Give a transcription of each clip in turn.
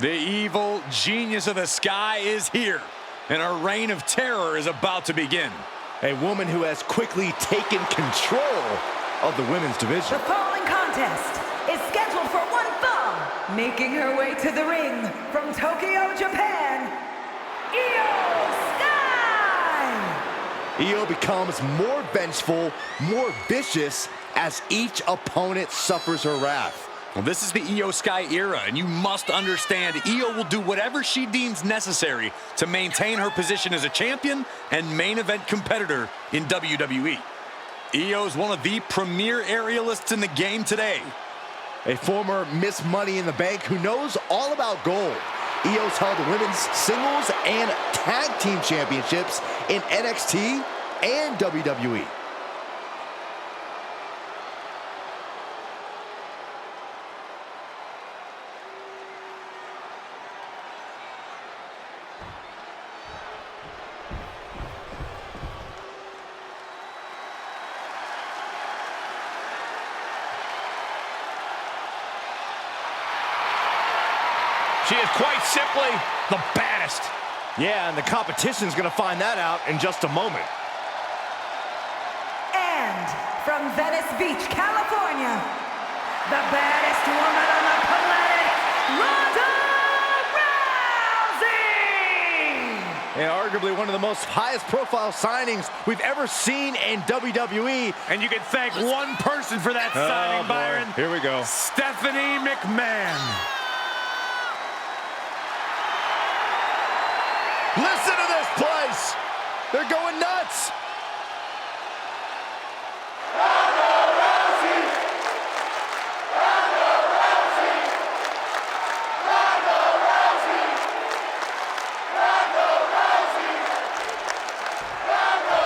The evil genius of the sky is here, and our reign of terror is about to begin. A woman who has quickly taken control of the women's division. The following contest is scheduled for one fall. Making her way to the ring from Tokyo, Japan, Io Sky! Io becomes more vengeful, more vicious as each opponent suffers her wrath. Well, this is the Io Sky era, and you must understand Io will do whatever she deems necessary to maintain her position as a champion and main event competitor in WWE. Io is one of the premier aerialists in the game today. A former Miss Money in the Bank who knows all about gold. Io's held the women's singles and tag team championships in NXT and WWE. She is quite simply the baddest. Yeah, and the competition's gonna find that out in just a moment. And from Venice Beach, California, the baddest woman on the planet, Ronda Rousey! And arguably one of the most highest profile signings we've ever seen in WWE. And you can thank one person for that signing, Byron. Here we go. Stephanie McMahon. Listen to this place! They're going nuts!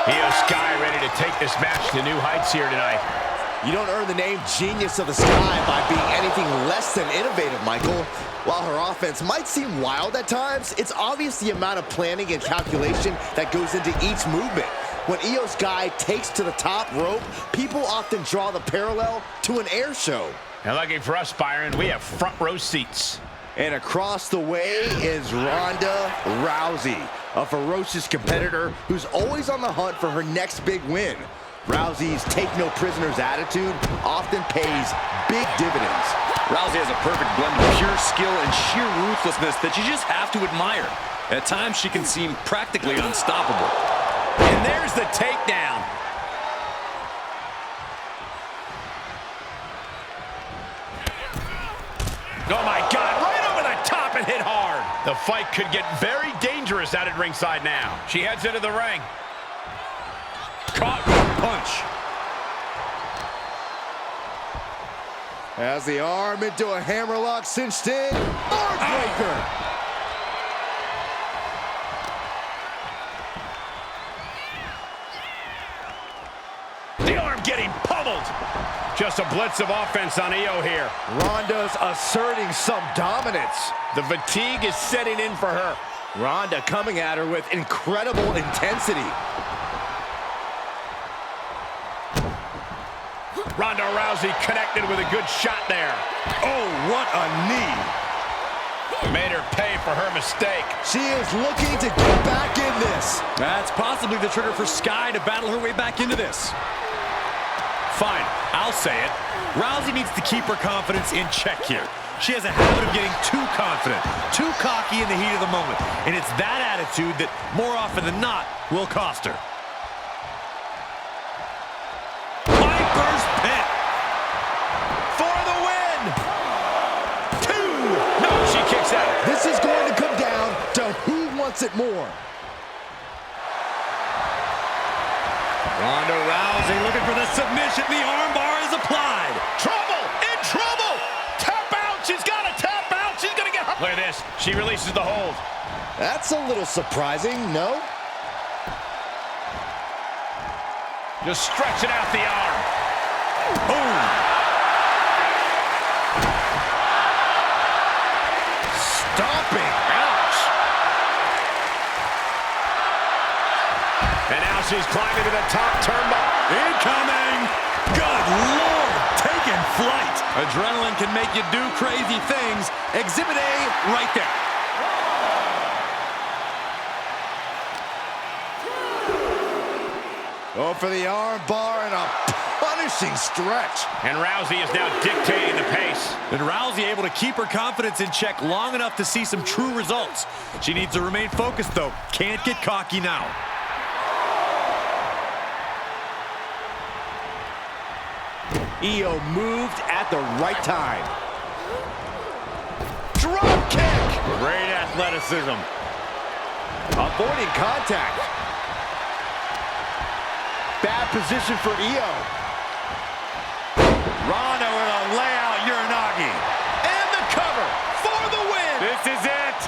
Io Sky ready to take this match to new heights here tonight. You don't earn the name Genius of the Sky by being anything less than innovative, Michael. While her offense might seem wild at times, it's obvious the amount of planning and calculation that goes into each movement. When Io Sky takes to the top rope, people often draw the parallel to an air show. And lucky for us, Byron, we have front row seats. And across the way is Ronda Rousey, a ferocious competitor who's always on the hunt for her next big win. Rousey's take-no-prisoners attitude often pays big dividends. Rousey has a perfect blend of pure skill and sheer ruthlessness that you just have to admire. At times, she can seem practically unstoppable. And there's the takedown. Oh, my God, right over the top and hit hard. The fight could get very dangerous out at ringside now. She heads into the ring. Caught with a punch. As the arm into a hammerlock cinched in. Heartbreaker. The arm getting pummeled. Just a blitz of offense on Io here. Ronda's asserting some dominance. The fatigue is setting in for her. Ronda coming at her with incredible intensity. Ronda Rousey connected with a good shot there. Oh, what a knee. Made her pay for her mistake. She is looking to get back in this. That's possibly the trigger for Sky to battle her way back into this. Fine, I'll say it. Rousey needs to keep her confidence in check here. She has a habit of getting too confident, too cocky in the heat of the moment. And it's that attitude that, more often than not, will cost her. Viper's Pit. For the win. 2. No, she kicks out. This is going to come down to who wants it more. Ronda Rousey looking for the submission. The armbar is applied. Trouble! In trouble! Tap out! She's got to tap out! She's going to get her. Look at this. She releases the hold. That's a little surprising, no? Just stretching out the arm. Boom. Stomping. Ouch. And now she's climbing to the top turnbuckle. Incoming. Good Lord. Taking flight. Adrenaline can make you do crazy things. Exhibit A right there. Go for the arm bar and a punishing stretch. And Rousey is now dictating the pace. And Rousey able to keep her confidence in check long enough to see some true results. She needs to remain focused, though. Can't get cocky now. Io moved at the right time. Drop kick! Great athleticism. Avoiding contact. Bad position for Io. Ronda with a layout Uranagi. And the cover for the win. This is it.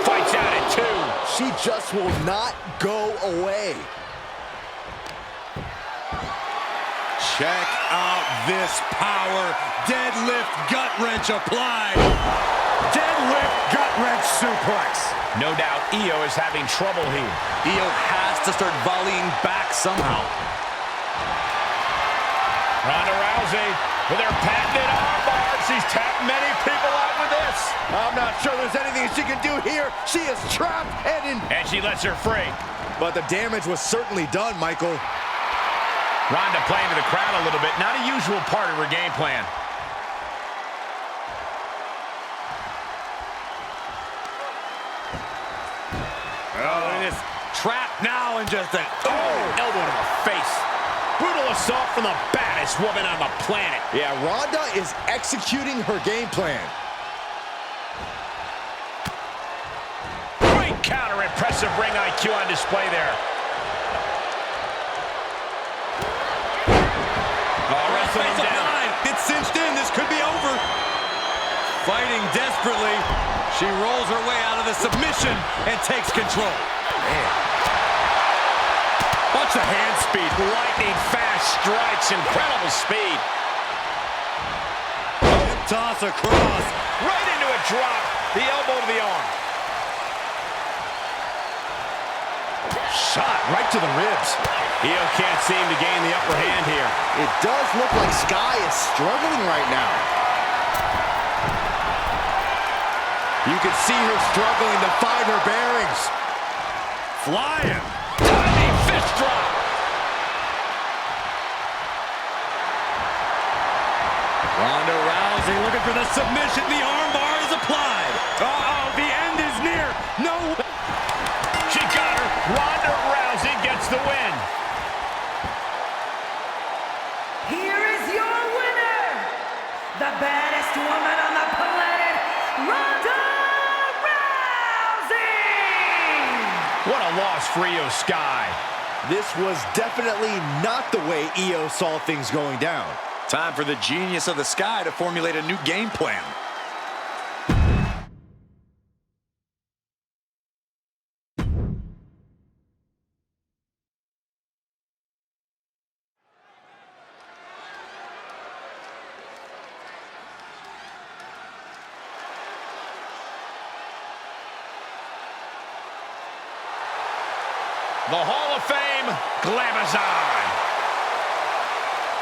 Fights out at 2. She just will not go away. Check out this power. Deadlift gut wrench applied. Deadlift gut wrench suplex. No doubt Io is having trouble here. Io has to start volleying back somehow. Ronda Rousey with her patented armbar. She's tapped many people out with this. I'm not sure there's anything she can do here. She is trapped and she lets her free. But the damage was certainly done, Michael. Ronda playing to the crowd a little bit. Not a usual part of her game plan. Oh, and it's trapped now and just Elbow to the face. Brutal assault from the baddest woman on the planet. Yeah, Ronda is executing her game plan. Great counter. Impressive ring IQ on display there. wrestling him down. It's cinched in. This could be over. Fighting desperately. She rolls her way out of the submission and takes control. Man. Watch the hand speed. Lightning fast strikes. Incredible speed. Hip toss across. Right into a drop. The elbow to the arm. Shot right to the ribs. Io can't seem to gain the upper hand here. It does look like Sky is struggling right now. You can see her struggling to find her bearings. Flying. Diving fist drop. Ronda Rousey looking for the submission. The armbar is applied. Uh-oh, the end is near. No. She got her. Ronda Rousey gets the win. Here is your winner, the baddest woman on the planet, Ronda Rousey! What a loss for Io Sky. This was definitely not the way Io saw things going down. Time for the genius of the Sky to formulate a new game plan. The Hall of Fame Glamazon.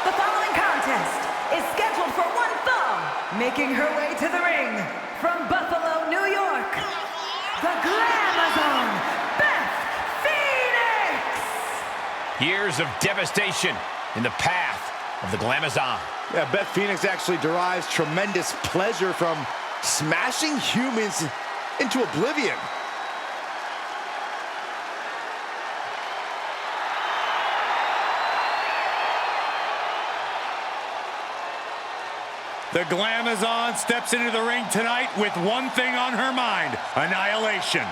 The following contest is scheduled for one fall. Making her way to the ring from Buffalo, New York, the Glamazon, Beth Phoenix! Years of devastation in the path of the Glamazon. Yeah, Beth Phoenix actually derives tremendous pleasure from smashing humans into oblivion. The Glamazon steps into the ring tonight with one thing on her mind: annihilation.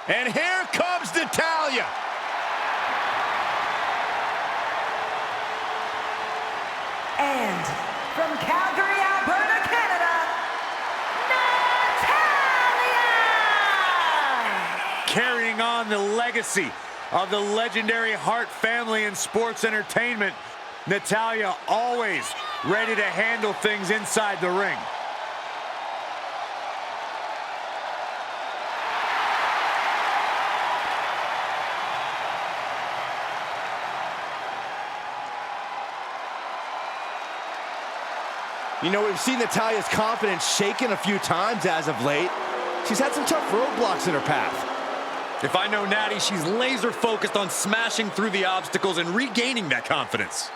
And here comes Natalya. And from Calgary, Alberta, Canada, Natalya! Carrying on the legacy of the legendary Hart family in sports entertainment, Natalya always ready to handle things inside the ring. You know, we've seen Natalya's confidence shaken a few times as of late. She's had some tough roadblocks in her path. If I know Natty, she's laser focused on smashing through the obstacles and regaining that confidence.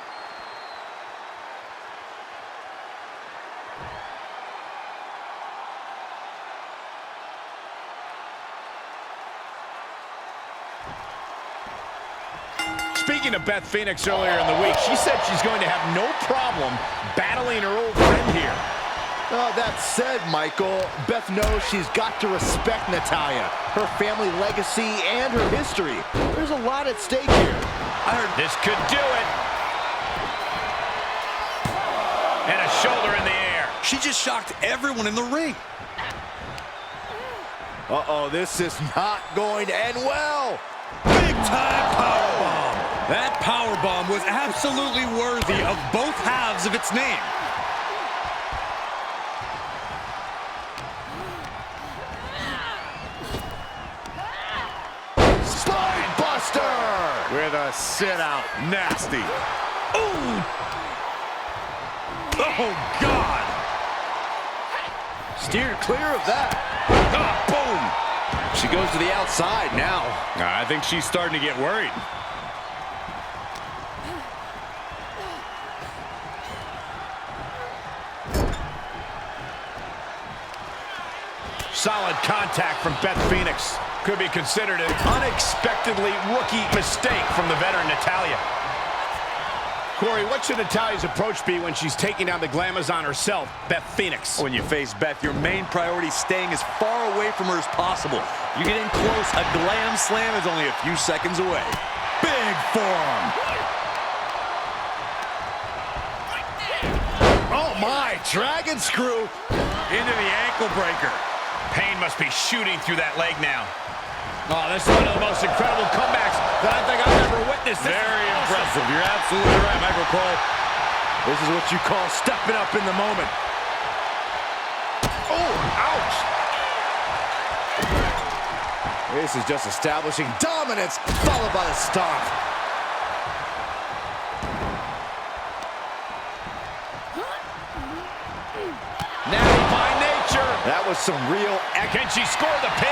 Speaking of Beth Phoenix earlier in the week, she said she's going to have no problem battling her old friend here. That said, Michael, Beth knows she's got to respect Natalya, her family legacy, and her history. There's a lot at stake here. This could do it. And a shoulder in the air. She just shocked everyone in the ring. Uh-oh, this is not going to end well. Big time powerbomb. That powerbomb was absolutely worthy of both halves of its name. With a sit-out. Nasty. Ooh. Oh, God. Steered clear of that. Boom. She goes to the outside now. I think she's starting to get worried. Solid contact from Beth Phoenix. Could be considered an unexpectedly rookie mistake from the veteran Natalya. Corey, what should Natalya's approach be when she's taking down the Glamazon herself, Beth Phoenix? When you face Beth, your main priority is staying as far away from her as possible. You get in close, a glam slam is only a few seconds away. Big forearm. Oh my, dragon screw. Into the ankle breaker. Pain must be shooting through that leg now. Oh, this is one of the most incredible comebacks that I think I've ever witnessed. Very impressive. You're absolutely right, Michael Cole. This is what you call stepping up in the moment. Oh, ouch. This is just establishing dominance, followed by the stomp. Natty by nature. That was some real... Can she score the pin?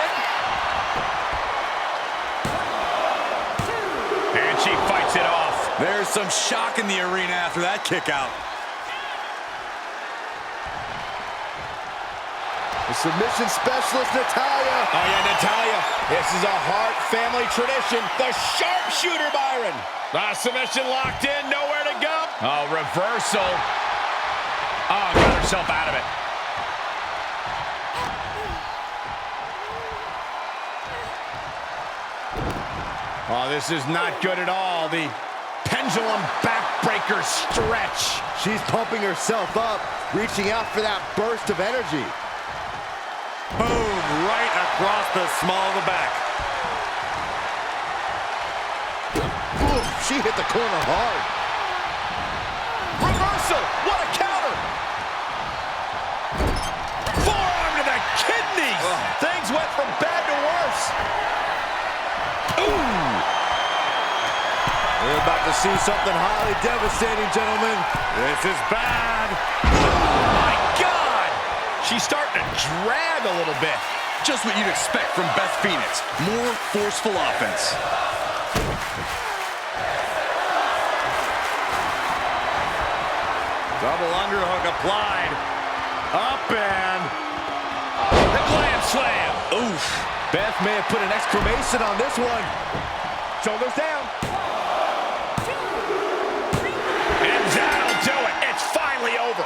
And she fights it off. There's some shock in the arena after that kick out. The submission specialist, Natalya. Oh, yeah, Natalya. This is a Hart family tradition. The sharpshooter, Byron. Submission locked in, nowhere to go. Oh, reversal. Oh, got herself out of it. Oh, this is not good at all. The pendulum backbreaker stretch. She's pumping herself up, reaching out for that burst of energy. Boom, right across the small of the back. Ooh, she hit the corner hard. Reversal, what a counter. Forearm to the kidneys. Things went from bad to worse. Ooh. We're about to see something highly devastating, gentlemen. This is bad. Oh, my God. She's starting to drag a little bit. Just what you'd expect from Beth Phoenix. More forceful offense. Double underhook applied. Up and... The glam slam. Oof. Beth may have put an exclamation on this one. Shoulders down. And that'll do it. It's finally over.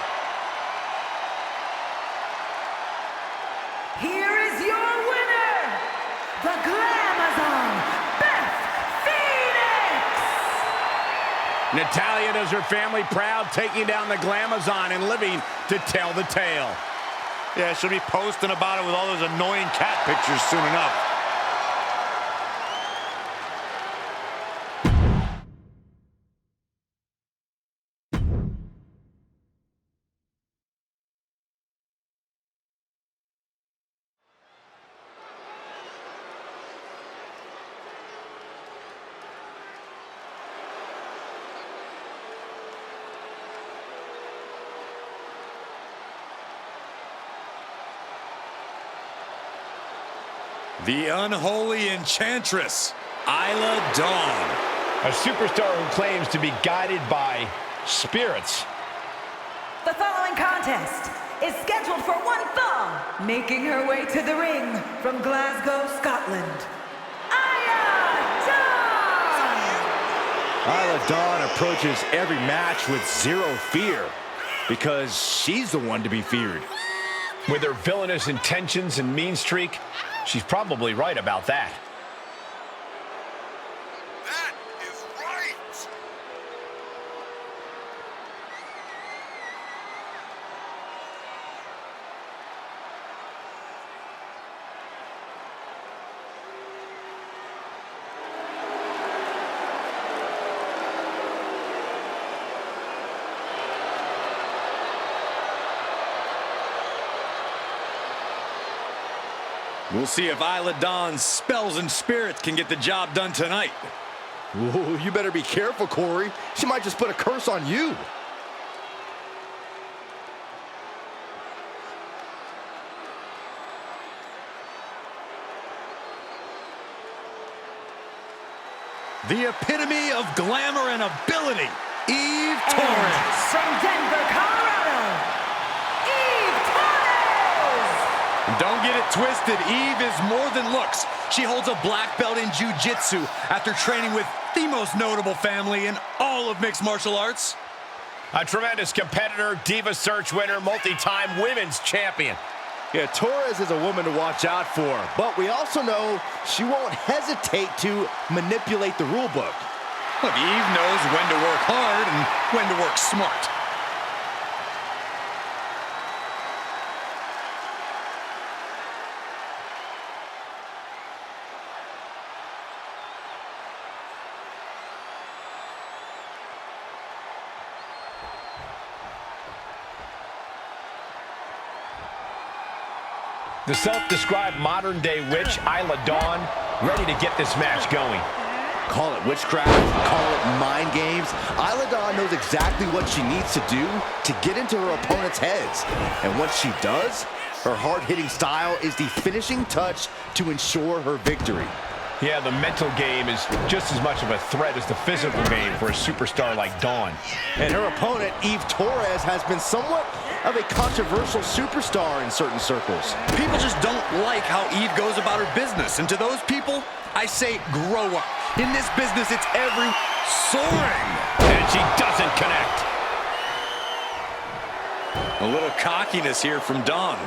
Here is your winner, the Glamazon, Beth Phoenix! Natalya does her family proud, taking down the Glamazon and living to tell the tale. Yeah, she'll be posting about it with all those annoying cat pictures soon enough. The unholy enchantress, Isla Dawn. A superstar who claims to be guided by spirits. The following contest is scheduled for one fall, making her way to the ring from Glasgow, Scotland, Isla Dawn! Isla Dawn approaches every match with zero fear because she's the one to be feared. With her villainous intentions and mean streak, she's probably right about that. That is right! We'll see if Isla Dawn's spells and spirits can get the job done tonight. Ooh, you better be careful, Corey. She might just put a curse on you. The epitome of glamour and ability, Eve And Torres. from Denver, Colorado, Eve Torres! Don't get it twisted, Eve is more than looks. She holds a black belt in jiu-jitsu after training with the most notable family in all of mixed martial arts. A tremendous competitor, Diva Search winner, multi-time women's champion. Yeah, Torres is a woman to watch out for, but we also know she won't hesitate to manipulate the rule book. Look, Eve knows when to work hard and when to work smart. The self-described modern-day witch, Isla Dawn, ready to get this match going. Call it witchcraft, call it mind games. Isla Dawn knows exactly what she needs to do to get into her opponent's heads. And once she does, her hard-hitting style is the finishing touch to ensure her victory. Yeah, the mental game is just as much of a threat as the physical game for a superstar like Dawn. And her opponent, Eve Torres, has been somewhat of a controversial superstar in certain circles. People just don't like how Eve goes about her business. And to those people, I say grow up. In this business, it's every soaring. And she doesn't connect. A little cockiness here from Dawn.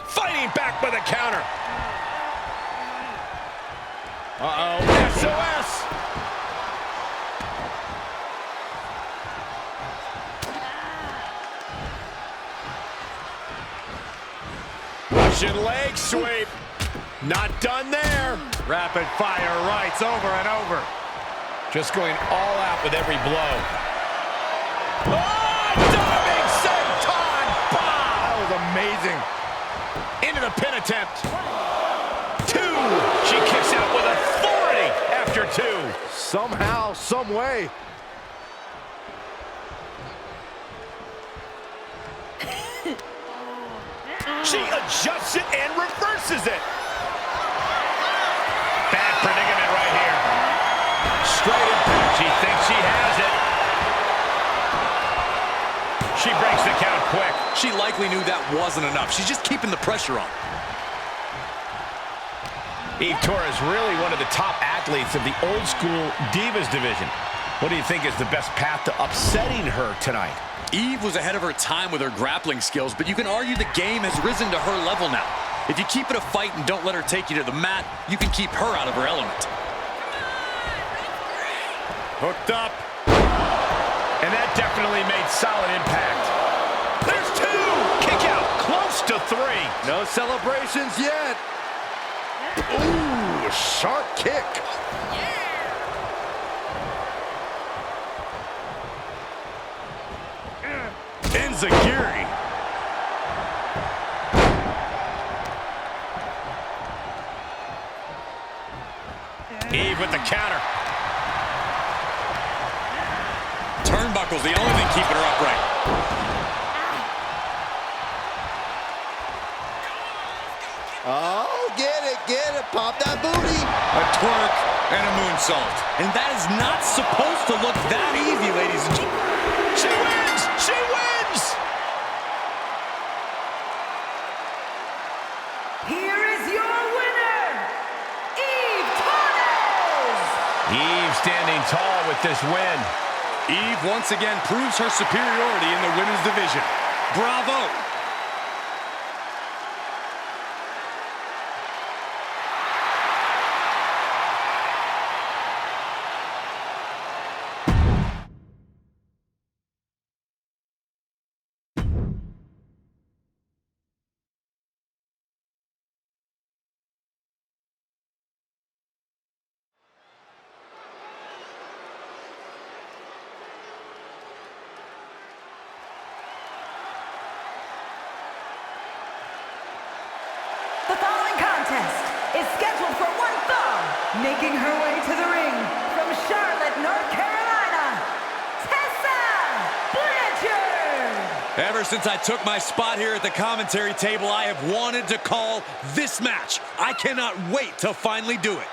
Fighting back with a counter. Uh-oh, SOS! Russian leg sweep. Not done there. Rapid fire rights over and over. Just going all out with every blow. Oh, diving senton bomb! That was amazing. Into the pin attempt. Two. She kicks out with authority after two. Somehow, some way. She adjusts it and reverses it. Bad predicament right here. Straight impact. She thinks she has it. She breaks the count quick. She likely knew that wasn't enough. She's just keeping the pressure on. Eve Torres, really one of the top athletes of the old school Divas division. What do you think is the best path to upsetting her tonight? Eve was ahead of her time with her grappling skills, but you can argue the game has risen to her level now. If you keep it a fight and don't let her take you to the mat, you can keep her out of her element. Hooked up. And that definitely made solid impact. There's two! Kick out, close to three. No celebrations yet. Ooh, sharp kick. Enziguri. Eve with the counter. Turnbuckle turnbuckle's the only thing keeping her upright. Oh, get it, pop that booty. A twerk and a moonsault. And that is not supposed to look that easy, ladies and gentlemen. She wins! She wins! Here is your winner, Eve Torres! Eve standing tall with this win. Eve once again proves her superiority in the women's division. Bravo! The following contest is scheduled for one fall, making her way to the ring from Charlotte, North Carolina, Tessa Blanchard! Ever since I took my spot here at the commentary table, I have wanted to call this match. I cannot wait to finally do it.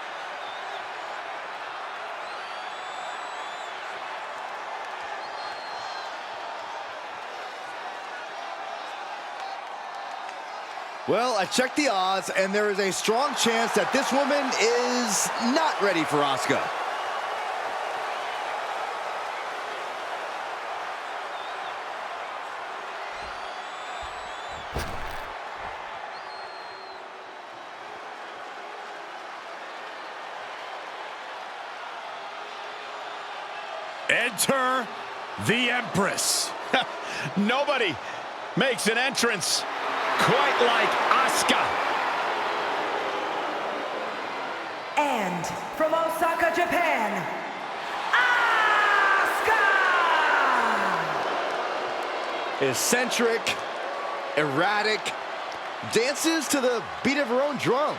Well, I checked the odds, and there is a strong chance that this woman is not ready for Asuka. Enter the Empress. Nobody makes an entrance quite like Asuka. And from Osaka, Japan, Asuka! Eccentric, erratic, dances to the beat of her own drum.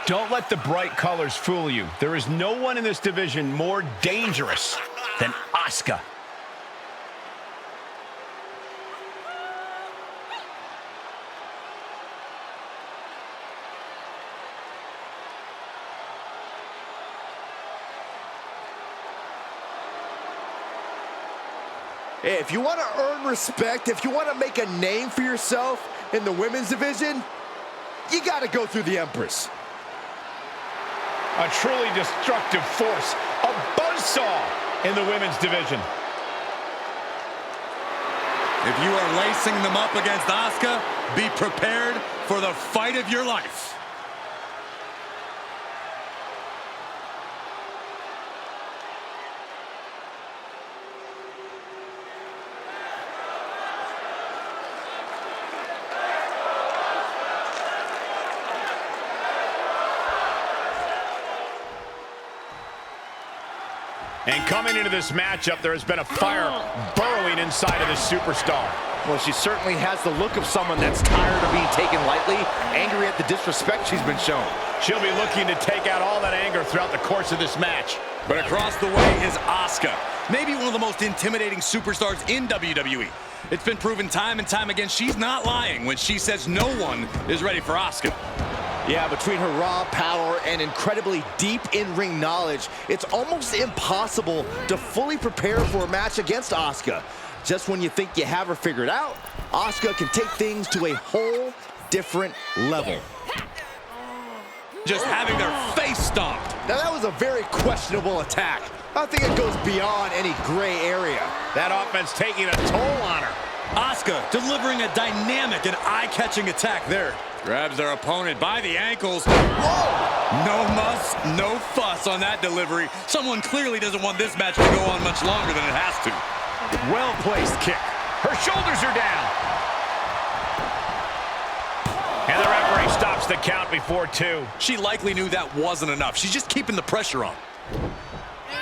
Don't let the bright colors fool you. There is no one in this division more dangerous than Asuka. Hey, if you want to earn respect, if you want to make a name for yourself in the women's division, you got to go through the Empress. A truly destructive force, a buzzsaw in the women's division. If you are lacing them up against Asuka, be prepared for the fight of your life. And coming into this matchup, there has been a fire burrowing inside of this superstar. Well, she certainly has the look of someone that's tired of being taken lightly, angry at the disrespect she's been shown. She'll be looking to take out all that anger throughout the course of this match. But across the way is Asuka, maybe one of the most intimidating superstars in WWE. It's been proven time and time again she's not lying when she says no one is ready for Asuka. Yeah, between her raw power and incredibly deep in-ring knowledge, it's almost impossible to fully prepare for a match against Asuka. Just when you think you have her figured out, Asuka can take things to a whole different level. Just having their face stomped. Now that was a very questionable attack. I think it goes beyond any gray area. That offense taking a toll on her. Asuka delivering a dynamic and eye-catching attack there. Grabs their opponent by the ankles. Whoa! No muss, no fuss on that delivery. Someone clearly doesn't want this match to go on much longer than it has to. Well-placed kick. Her shoulders are down. And the referee stops the count before 2. She likely knew that wasn't enough. She's just keeping the pressure on.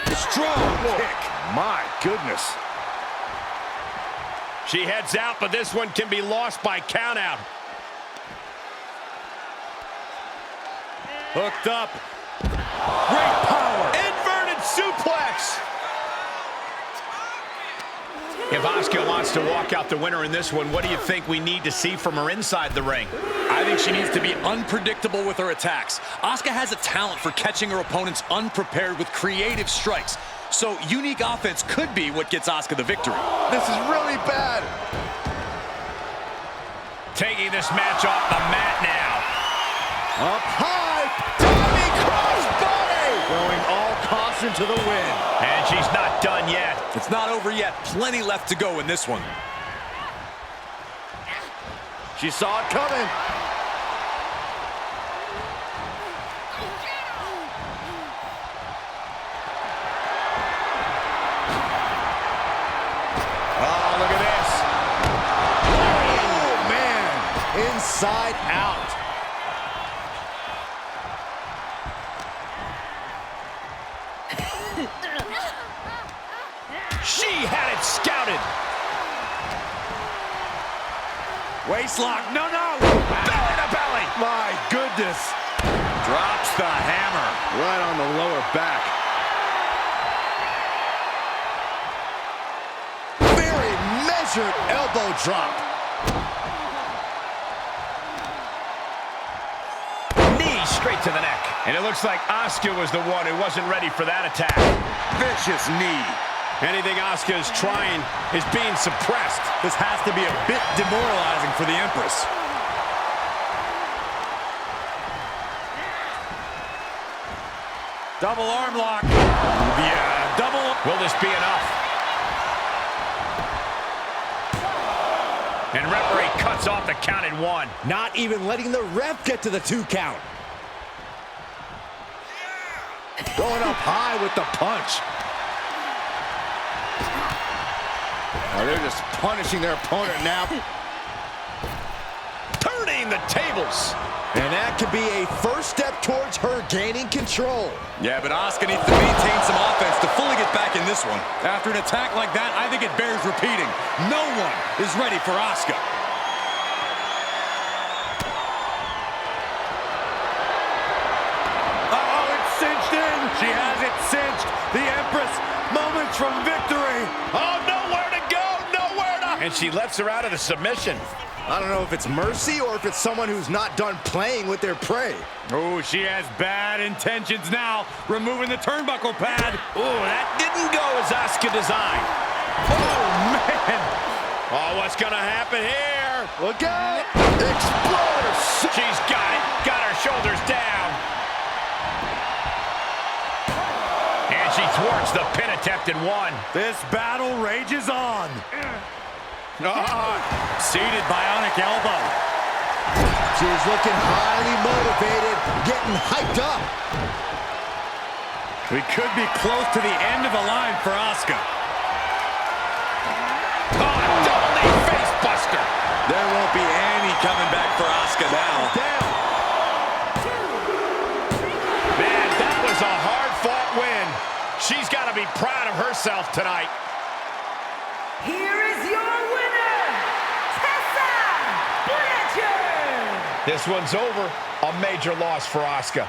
Strong kick. My goodness. She heads out, but this one can be lost by countout. Hooked up. Great power. Inverted suplex. If Asuka wants to walk out the winner in this one, what do you think we need to see from her inside the ring? I think she needs to be unpredictable with her attacks. Asuka has a talent for catching her opponents unprepared with creative strikes. So unique offense could be what gets Asuka the victory. This is really bad. Taking this match off the mat now. Up high, diving crossbody! Going all caution to the wind. And she's not done yet. It's not over yet. Plenty left to go in this one. She saw it coming. Oh, look at this. Oh, man. Inside out. She had it scouted. Waistlock. No. Belly to belly. My goodness. Drops the hammer. Right on the lower back. Very measured elbow drop. Knee straight to the neck. And it looks like Asuka was the one who wasn't ready for that attack. Vicious knee. Anything Asuka is trying is being suppressed. This has to be a bit demoralizing for the Empress. Double arm lock. Yeah, double. Will this be enough? And referee cuts off the count at 1. Not even letting the ref get to the 2 count. Going up high with the punch. Oh, they're just punishing their opponent now. Turning the tables. And that could be a first step towards her gaining control. Yeah, but Asuka needs to maintain some offense to fully get back in this one. After an attack like that, I think it bears repeating. No one is ready for Asuka. Uh-oh, it's cinched in. She has it cinched. The Empress, moments from victory. Oh, nowhere to go, nowhere to... And she lets her out of the submission. I don't know if it's mercy or if it's someone who's not done playing with their prey. Oh, she has bad intentions now. Removing the turnbuckle pad. Oh, that didn't go as Asuka designed. Oh, man. Oh, what's going to happen here? Look out! Exploder! She's got it. Got her shoulders down. And she thwarts the pin attempt in 1. This battle rages on. Seated bionic elbow. She's looking highly motivated, getting hyped up. We could be close to the end of the line for Asuka. Oh, double knee face buster. There won't be any coming back for Asuka now. Man, that was a hard-fought win. She's got to be proud of herself tonight. Here is your winner, Tessa Blanchard! This one's over. A major loss for Asuka.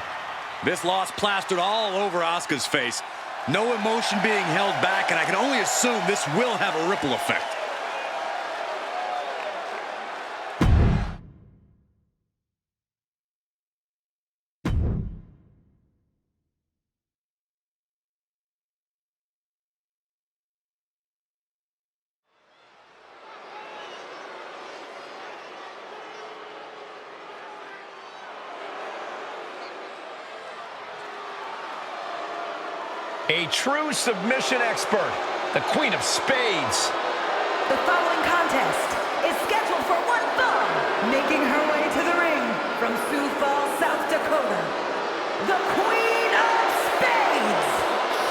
This loss plastered all over Asuka's face. No emotion being held back, and I can only assume this will have a ripple effect. A true submission expert, the Queen of Spades. The following contest is scheduled for one fall, making her way to the ring from Sioux Falls, South Dakota, the Queen of Spades,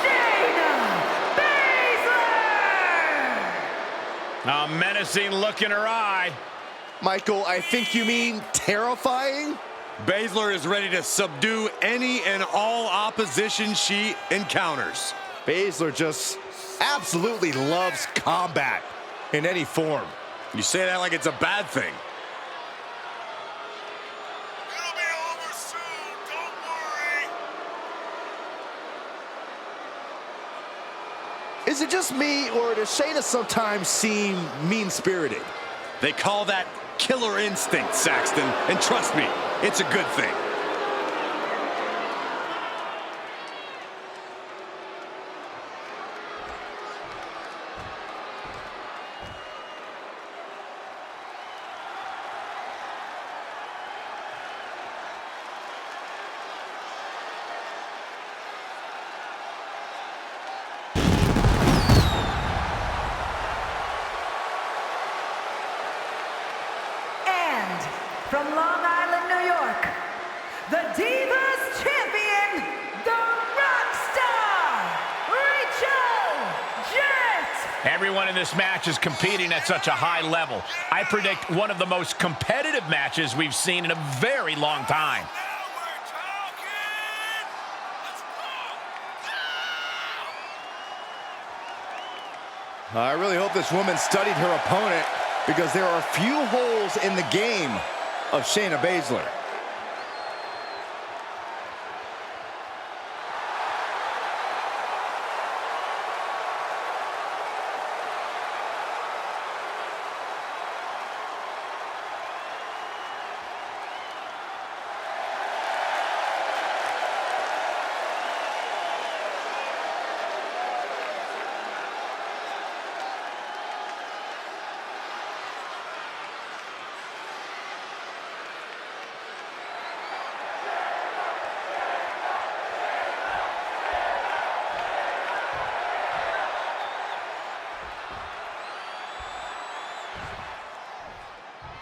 Shayna Baszler! A menacing look in her eye. Michael, I think you mean terrifying? Baszler is ready to subdue any and all opposition she encounters. Baszler just absolutely loves combat in any form. You say that like it's a bad thing. It'll be over soon, don't worry. Is it just me, or does Shayna sometimes seem mean-spirited? They call that killer instinct, Saxton, and trust me, it's a good thing. From Long Island, New York, the Divas Champion, the Rockstar, Rachel Jarrett. Everyone in this match is competing at such a high level. I predict one of the most competitive matches we've seen in a very long time. Now we're talking. Let's go. I really hope this woman studied her opponent, because there are few holes in the game of Shayna Baszler.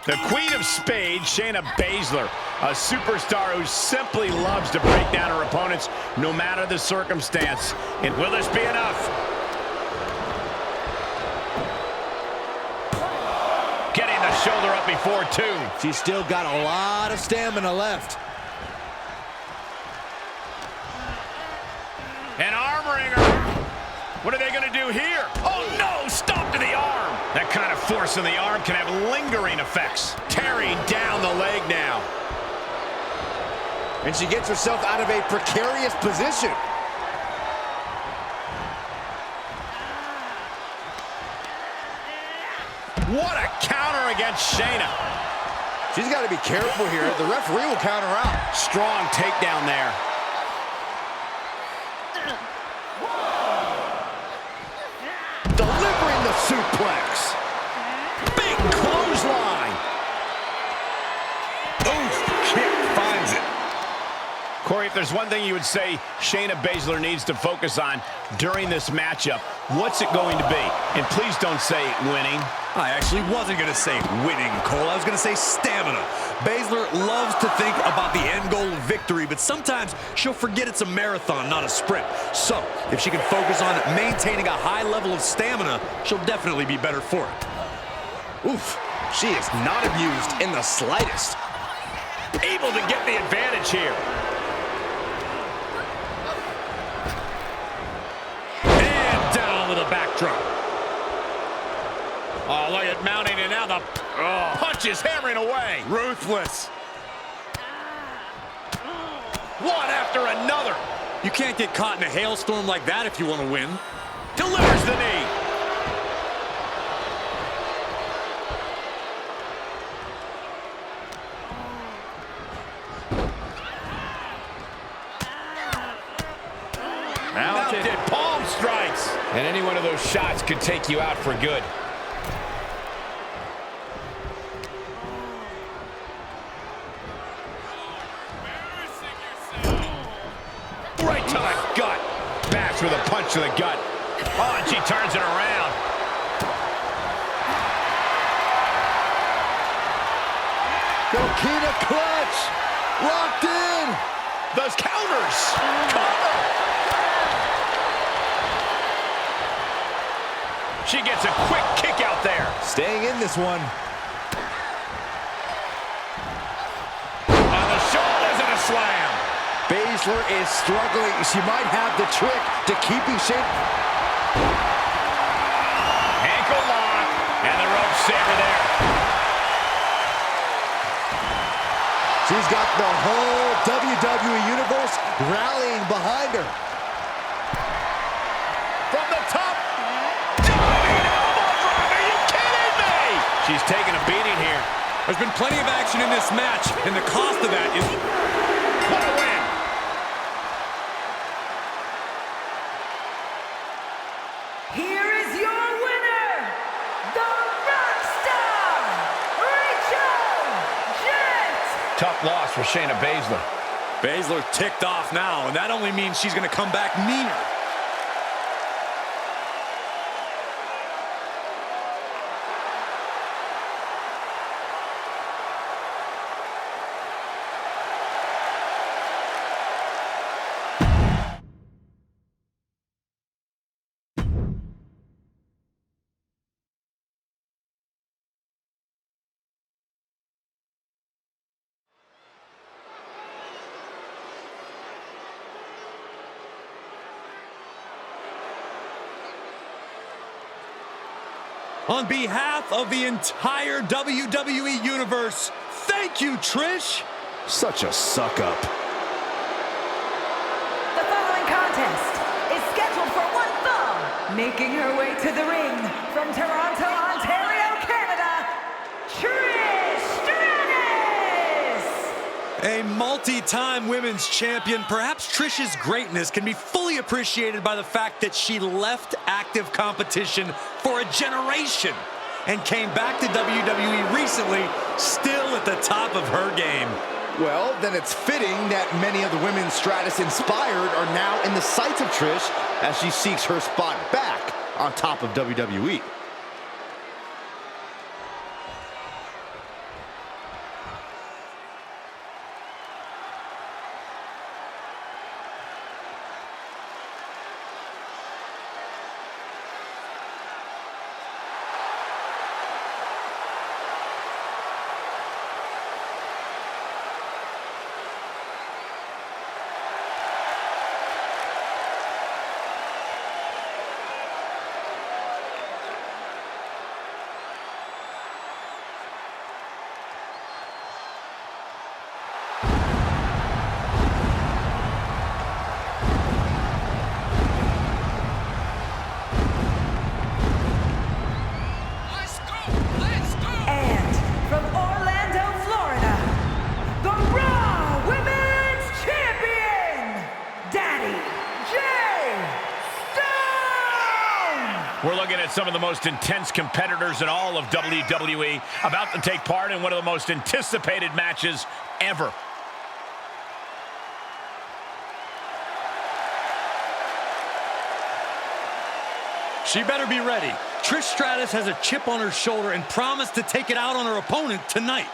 The Queen of Spades, Shayna Baszler, a superstar who simply loves to break down her opponents no matter the circumstance. And will this be enough? Getting the shoulder up before two. She's still got a lot of stamina left. An arm wringer. What are they going to do here? Oh, no! Stomp to the arm. That kind of force in the arm can have lingering effects. Tearing down the leg now. And she gets herself out of a precarious position. What a counter against Shayna. She's got to be careful here. The referee will count her out. Strong takedown there. Delivering the suplex. Big clothesline. Oof, kick finds it. Corey, if there's one thing you would say Shayna Baszler needs to focus on during this matchup, what's it going to be? And please don't say winning. I actually wasn't going to say winning, Cole. I was going to say stamina. Baszler loves to think about the end goal of victory, but sometimes she'll forget it's a marathon, not a sprint. So, if she can focus on maintaining a high level of stamina, she'll definitely be better for it. Oof, she is not abused in the slightest. Able to get the advantage here. And down with a backdrop. Oh, look at mounting, and now the punch is hammering away. Ruthless. One after another. You can't get caught in a hailstorm like that if you want to win. Delivers the knee. Mounted palm strikes. And any one of those shots could take you out for good. Right to the gut. Backs with a punch to the gut. Oh, and she turns it around. Coquina clutch. Locked in. Those counters. Cover. She gets a quick kick out there. Staying in this one. On the shoulders and a slam. Baszler is struggling. She might have the trick to keeping Shayna. Ankle lock. And the rope saver there. She's got the whole WWE Universe rallying behind her. From the top. There's been plenty of action in this match, and the cost of that is... What a win! Here is your winner, the Rockstar, Rachel Jet. Tough loss for Shayna Baszler. Baszler ticked off now, and that only means she's going to come back meaner. On behalf of the entire WWE Universe, thank you, Trish. Such a suck-up. The following contest is scheduled for one fall. Making her way to the ring from Toronto, Ontario, Canada, Trish Stratus. A multi-time women's champion, perhaps Trish's greatness can be fully appreciated by the fact that she left active competition for a generation and came back to WWE recently, still at the top of her game. Well, then it's fitting that many of the women Stratus inspired are now in the sights of Trish as she seeks her spot back on top of WWE. Let's go! Let's go! And from Orlando, Florida, the Raw Women's Champion, Daddy J. Stone. We're looking at some of the most intense competitors in all of WWE, about to take part in one of the most anticipated matches ever. She better be ready. Trish Stratus has a chip on her shoulder and promised to take it out on her opponent tonight.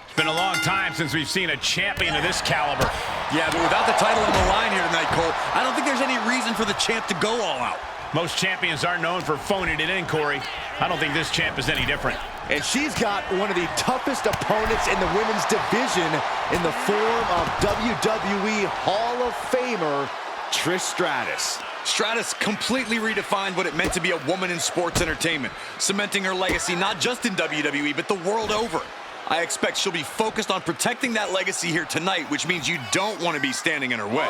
It's been a long time since we've seen a champion of this caliber. Yeah, but without the title on the line here tonight, Cole, I don't think there's any reason for the champ to go all out. Most champions are known for phoning it in, Corey. I don't think this champ is any different. And she's got one of the toughest opponents in the women's division in the form of WWE Hall of Famer Trish Stratus. Stratus completely redefined what it meant to be a woman in sports entertainment, cementing her legacy not just in WWE, but the world over. I expect she'll be focused on protecting that legacy here tonight, which means you don't want to be standing in her way.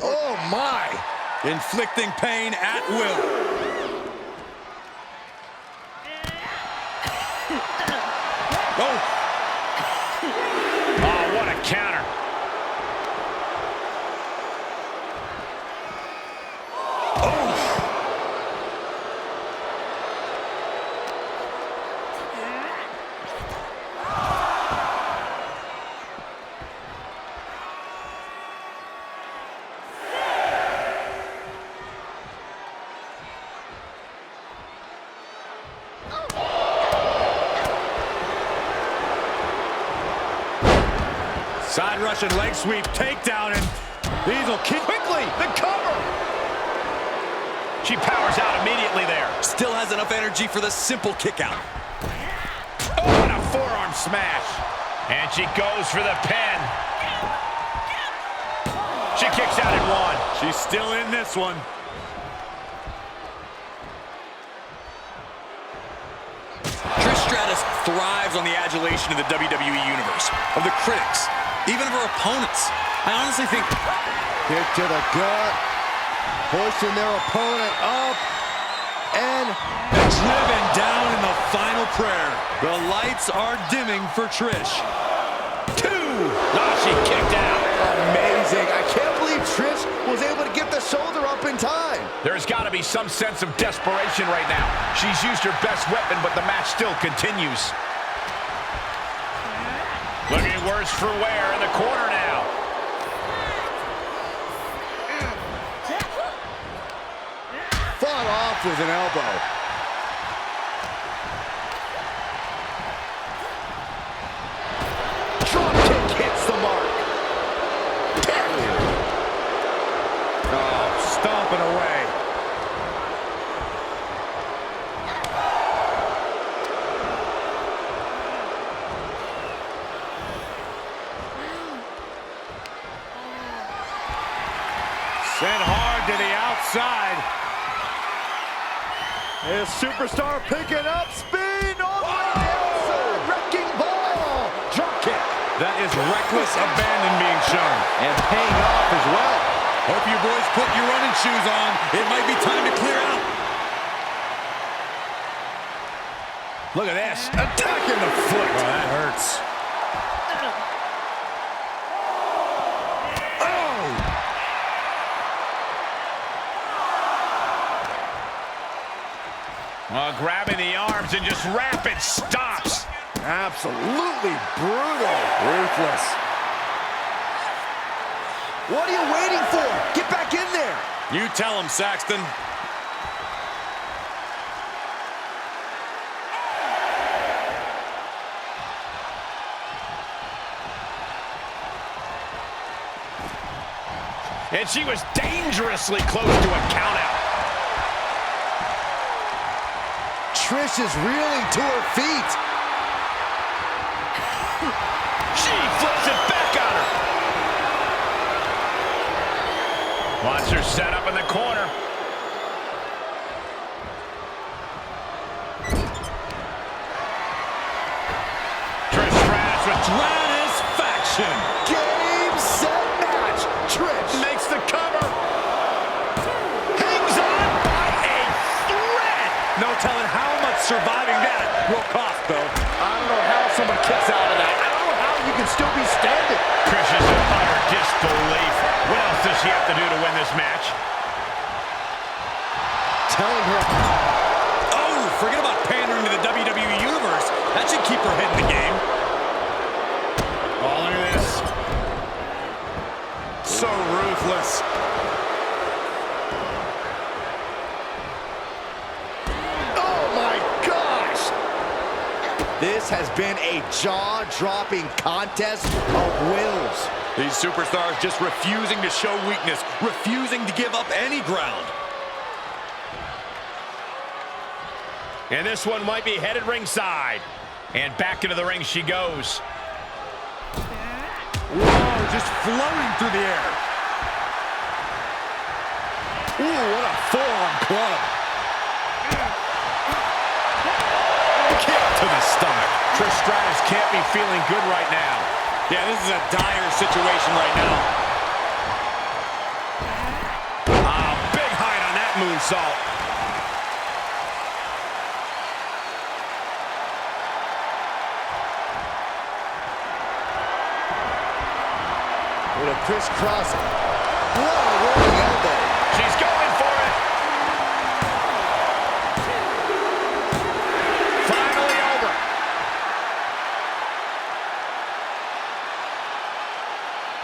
Oh, my! Inflicting pain at will. Oh, what a counter. Russian leg sweep, takedown, and these will keep quickly. The cover! She powers out immediately there. Still has enough energy for the simple kick out. Oh, and a forearm smash. And she goes for the pin. She kicks out at one. She's still in this one. Trish Stratus thrives on the adulation of the WWE Universe, of the critics, even of her opponents. I honestly think... Kick to the gut, pushing their opponent up, and driven down in the final prayer. The lights are dimming for Trish. 2. Oh, she kicked out. amazing. I can't believe Trish was able to get the shoulder up in time. There's got to be some sense of desperation right now. She's used her best weapon, but the match still continues. Looking worse for wear in the corner now. Fought off with an elbow. Drop kick hits the mark. Oh, stomping away. Sent hard to the outside. His superstar picking up speed on the outside. Wrecking ball. Drop kick. That is reckless abandon being shown. And paying off as well. Hope you boys put your running shoes on. It might be time to clear out. Look at this. Attacking the foot. Oh, that hurts. Grabbing the arms and just rapid stops. Absolutely brutal. Ruthless. What are you waiting for? Get back in there. You tell him, Saxton. And she was dangerously close to a countout. Trish is reeling to her feet. She flips it back on her. Wants her set up in the corner. Trish Stratus with Stratusfaction. Game, set, match. Trish makes the cover. Hangs on by a thread. No telling how much surviving that will cost, though. I don't know how someone kicks out of that. I don't know how you can still be standing. Trish is in utter disbelief. What else does she have to do to win this match? Telling her. Oh, forget about pandering to the WWE Universe. That should keep her head in the game. Oh, look at this. So ruthless. Oh my gosh! This has been a jaw-dropping contest of wills. These superstars just refusing to show weakness, refusing to give up any ground. And this one might be headed ringside. And back into the ring she goes. Whoa, just floating through the air. Ooh, what a forearm club. Kick to the stomach. Trish Stratus can't be feeling good right now. Yeah, this is a dire situation right now. Big height on that moonsault. With a crisscross. Whoa, rolling elbow. She's going for it. Finally over.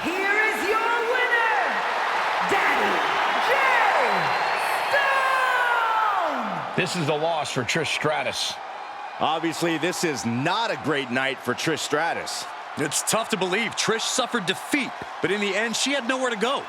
Here is your winner, Daddy J. Stone! This is the loss for Trish Stratus. Obviously, this is not a great night for Trish Stratus. It's tough to believe Trish suffered defeat, but in the end, she had nowhere to go.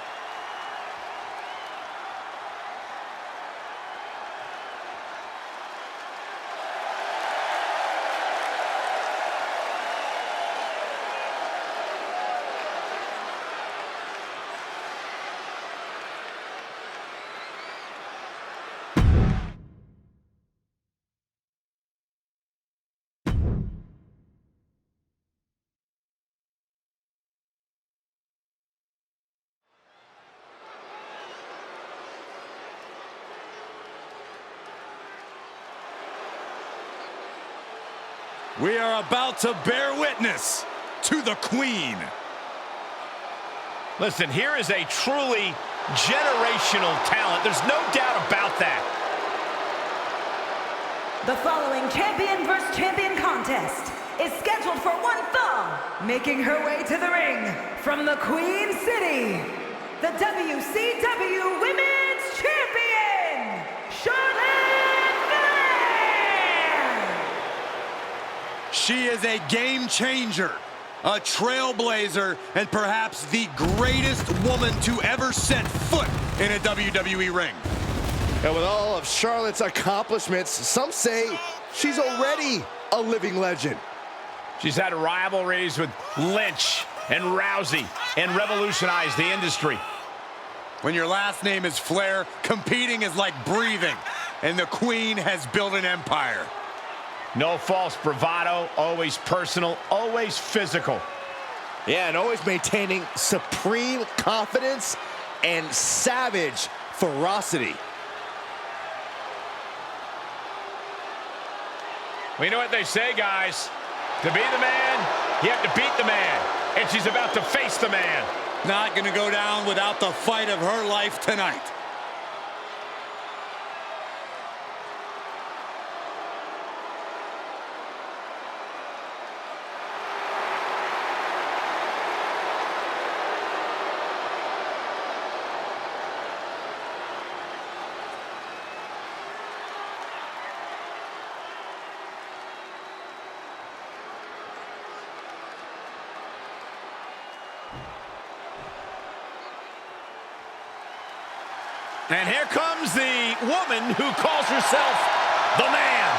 We are about to bear witness to the Queen. Listen, here is a truly generational talent. There's no doubt about that. The following champion versus champion contest is scheduled for one fall. Making her way to the ring from the Queen City, the WCW Women's Champion, Charlotte Flair! She is a game changer, a trailblazer, and perhaps the greatest woman to ever set foot in a WWE ring. And with all of Charlotte's accomplishments, some say she's already a living legend. She's had rivalries with Lynch and Rousey and revolutionized the industry. When your last name is Flair, competing is like breathing, and the Queen has built an empire. No false bravado, always personal, always physical. Yeah, and always maintaining supreme confidence and savage ferocity. Well, you know what they say, guys? To be the man, you have to beat the man. And she's about to face the man. Not gonna go down without the fight of her life tonight. And here comes the woman who calls herself the man.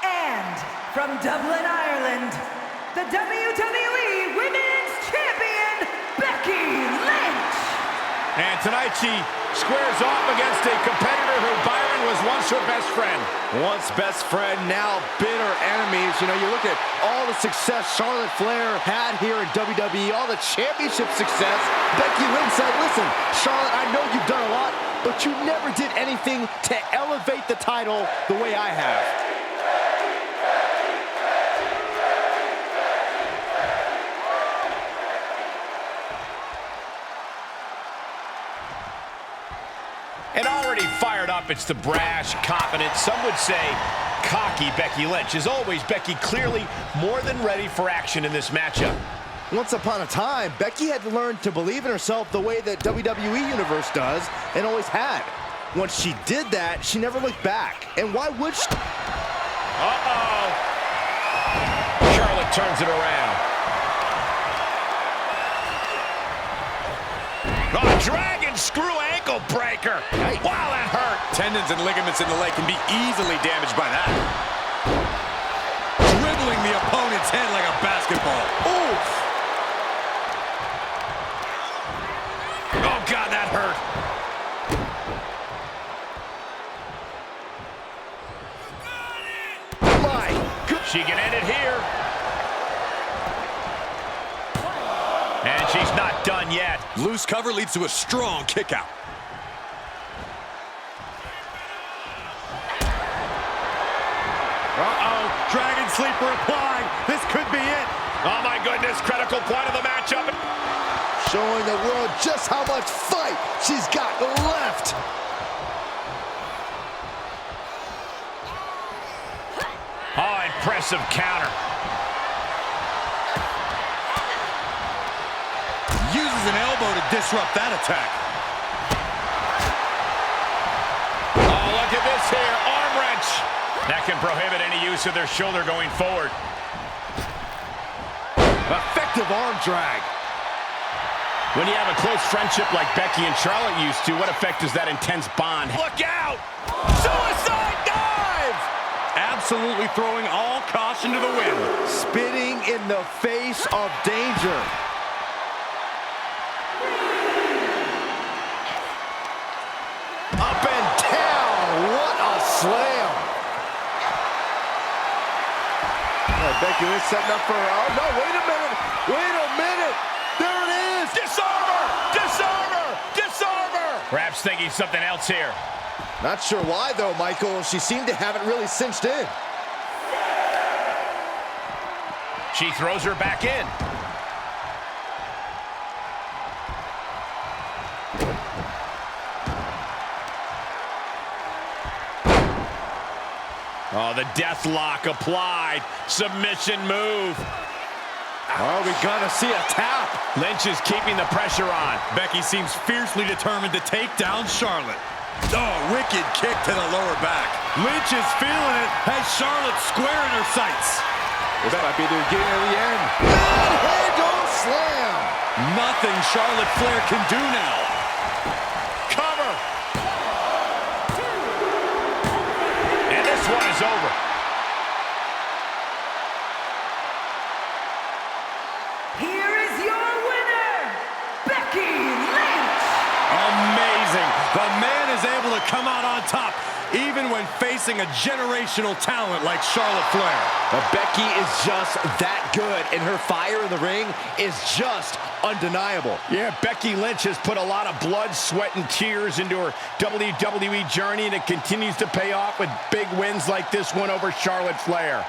And from Dublin, Ireland, the WWE Women's Champion, Becky Lynch. And tonight she squares off against a competitor who Byron was once her best friend. Once best friend, now bitter enemies. You know, you look at all the success Charlotte Flair had here in WWE, all the championship success. Becky Lynch said, listen, Charlotte, I know you've done a lot, but you never did anything to elevate the title the way I have. And already fired up, it's the brash, confident, some would say cocky Becky Lynch. As always, Becky clearly more than ready for action in this matchup. Once upon a time, Becky had to learn to believe in herself the way that WWE Universe does, and always had. Once she did that, she never looked back. And why would she? Uh-oh. Charlotte turns it around. Oh, dragon screw ankle breaker. Wow, that hurt. Tendons and ligaments in the leg can be easily damaged by that. Dribbling the opponent's head like a basketball. Oof! Oh, God, that hurt. My God. She can end it here. And she's not done yet. Loose cover leads to a strong kick out. Uh-oh, Dragon Sleeper applied. This could be it. Oh, my goodness, critical point of the matchup. Showing the world just how much fight she's got left. Oh, and Impressive counter. Uses an elbow to disrupt that attack. Oh, look at this here. Arm wrench. That can prohibit any use of their shoulder going forward. Effective arm drag. When you have a close friendship like Becky and Charlotte used to, what effect does that intense bond? Look out! Suicide dive! Absolutely throwing all caution to the wind. Spitting in the face of danger. Up and down. What a slam. Becky Lynch setting up for her. Oh, no, wait a minute. Wait a minute. There it is. Disarmer! Disarmer! Disarmer! Perhaps thinking something else here. Not sure why, though, Michael. She seemed to have it really cinched in. She throws her back in. Oh, the death lock applied. Submission move. Are we gonna see a tap? Lynch is keeping the pressure on. Becky seems fiercely determined to take down Charlotte. Oh, wicked kick to the lower back. Lynch is feeling it, has Charlotte square in her sights. This might be the beginning of the end. Manhandle slam. Nothing Charlotte Flair can do now. Cover. And this one is over. Here is your winner, Becky Lynch. Amazing. The man is able to come out on top, even when facing a generational talent like Charlotte Flair. But Becky is just that good, and her fire in the ring is just undeniable. Yeah, Becky Lynch has put a lot of blood, sweat, and tears into her WWE journey, and it continues to pay off with big wins like this one over Charlotte Flair.